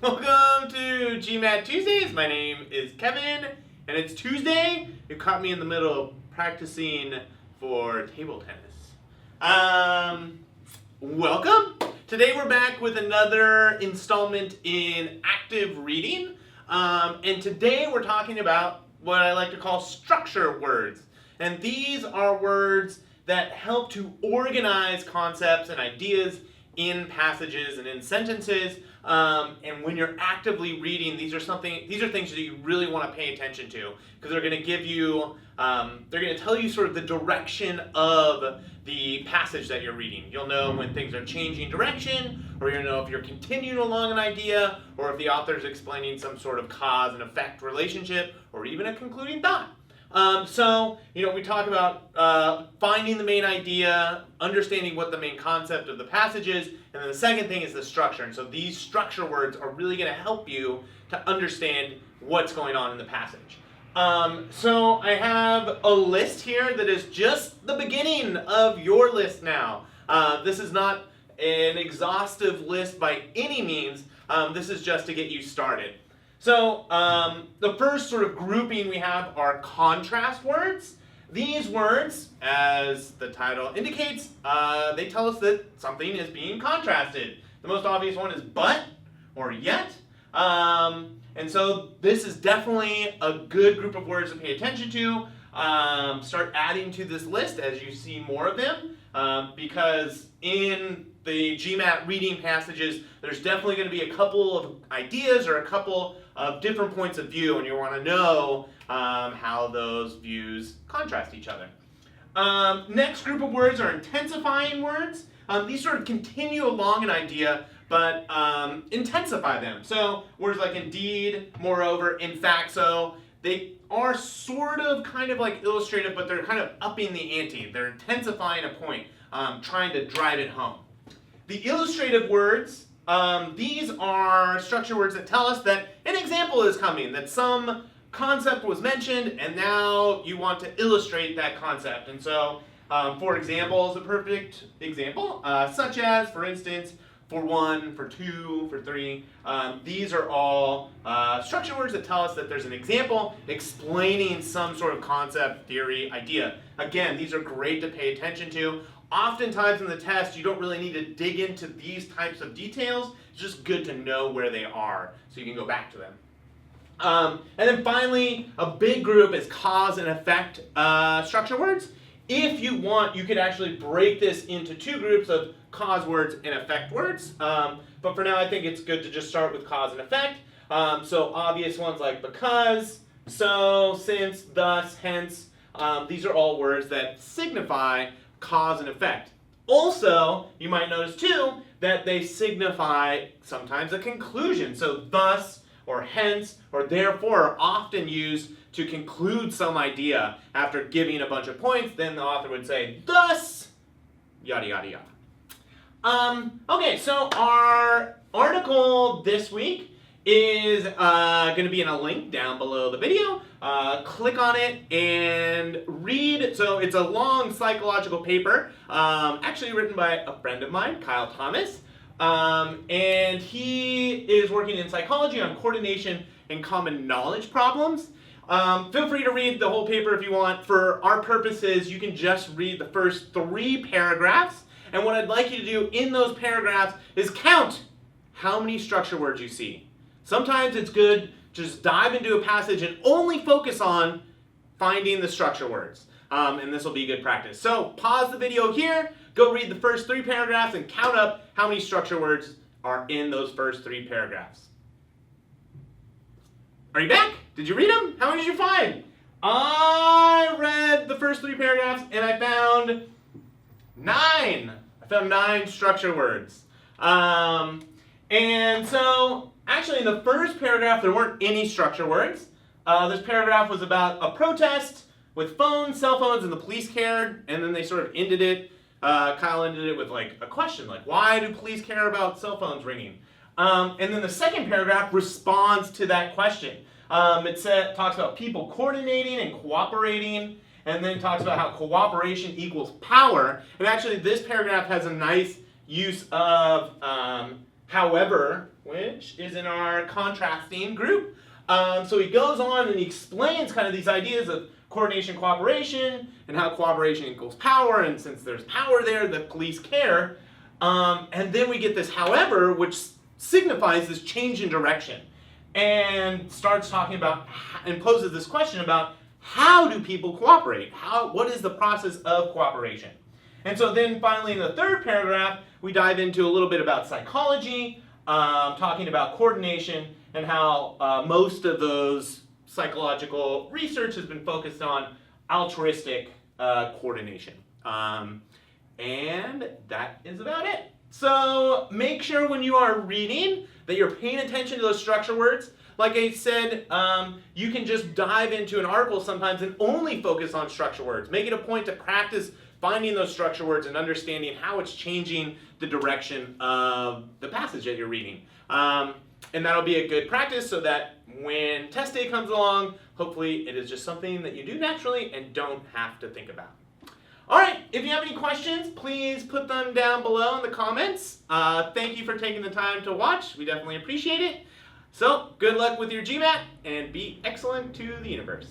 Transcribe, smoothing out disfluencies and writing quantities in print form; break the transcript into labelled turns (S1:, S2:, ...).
S1: Welcome to Gmat Tuesdays. My name is Kevin, and it's Tuesday. You caught me in the middle of practicing for table tennis. Welcome. Today we're back with another installment in active reading. And today we're talking about what I like to call structure words. And these are words that help to organize concepts and ideas in passages and in sentences. And when you're actively reading, these are things that you really want to pay attention to, because they're going to give you, they're going to tell you sort of the direction of the passage that you're reading. You'll know when things are changing direction, or you'll know if you're continuing along an idea, or if the author's explaining some sort of cause and effect relationship, or even a concluding thought. We talk about finding the main idea, understanding what the main concept of the passage is, and then the second thing is the structure. And so these structure words are really going to help you to understand what's going on in the passage. So I have a list here that is just the beginning of your list now. This is not an exhaustive list by any means. This is just to get you started. So the first sort of grouping we have are contrast words. These words, as the title indicates, they tell us that something is being contrasted. The most obvious one is but or yet. And so this is definitely a good group of words to pay attention to. Start adding to this list as you see more of them, because in the Gmat reading passages, there's definitely going to be a couple of ideas or a couple of different points of view, and you want to know how those views contrast each other. Next group of words are intensifying words. These sort of continue along an idea, but intensify them. So words like indeed, moreover, in fact, so, they are sort of kind of like illustrative, but they're kind of upping the ante. They're intensifying a point, trying to drive it home. The illustrative words, these are structure words that tell us that an example is coming, that some concept was mentioned, and now you want to illustrate that concept. And so, for example, is a perfect example, such as, for instance, for 1, for 2, for 3. These are all structure words that tell us that there's an example explaining some sort of concept, theory, idea. Again, these are great to pay attention to. Oftentimes in the test, you don't really need to dig into these types of details. It's just good to know where they are so you can go back to them. And then finally, a big group is cause and effect structure words. If you want, you could actually break this into two groups of cause words and effect words. But for now, I think it's good to just start with cause and effect. So obvious ones like because, so, since, thus, hence. These are all words that signify cause and effect. Also, you might notice too that they signify sometimes a conclusion. So thus, or hence, or therefore are often used to conclude some idea. After giving a bunch of points, then the author would say, thus, yada, yada, yada. Okay, so our article this week is going to be in a link down below the video. Click on it and read. So it's a long psychological paper, actually written by a friend of mine, Kyle Thomas. And he is working in psychology on coordination and common knowledge problems. Feel free to read the whole paper if you want. For our purposes, you can just read the first 3 paragraphs. And what I'd like you to do in those paragraphs is count how many structure words you see. Sometimes it's good to just dive into a passage and only focus on finding the structure words. And this will be good practice. So pause the video here, go read the first 3 paragraphs, and count up how many structure words are in those first 3 paragraphs. Are you back? Did you read them? How many did you find? I read the first 3 paragraphs and I found 9. I found 9 structure words. And so, actually in the first paragraph there weren't any structure words. This paragraph was about a protest with phones, cell phones, and the police cared, and then they sort of ended it. Kyle ended it with like a question, like why do police care about cell phones ringing? And then the second paragraph responds to that question. It talks about people coordinating and cooperating, and then talks about how cooperation equals power. And actually this paragraph has a nice use of however, which is in our contrasting group. So he goes on and he explains kind of these ideas of coordination, cooperation, and how cooperation equals power, and since there's power there, the police care. And then we get this however, which signifies this change in direction, and starts talking about and poses this question about how do people cooperate? What is the process of cooperation? And so then finally in the third paragraph, we dive into a little bit about psychology, talking about coordination and how most of those psychological research has been focused on altruistic coordination. And that is about it. So make sure when you are reading that you're paying attention to those structure words. Like I said, you can just dive into an article sometimes and only focus on structure words. Make it a point to practice finding those structure words and understanding how it's changing the direction of the passage that you're reading. And that'll be a good practice so that when test day comes along, hopefully it is just something that you do naturally and don't have to think about. All right, if you have any questions, please put them down below in the comments. Thank you for taking the time to watch. We definitely appreciate it. So, good luck with your Gmat and be excellent to the universe.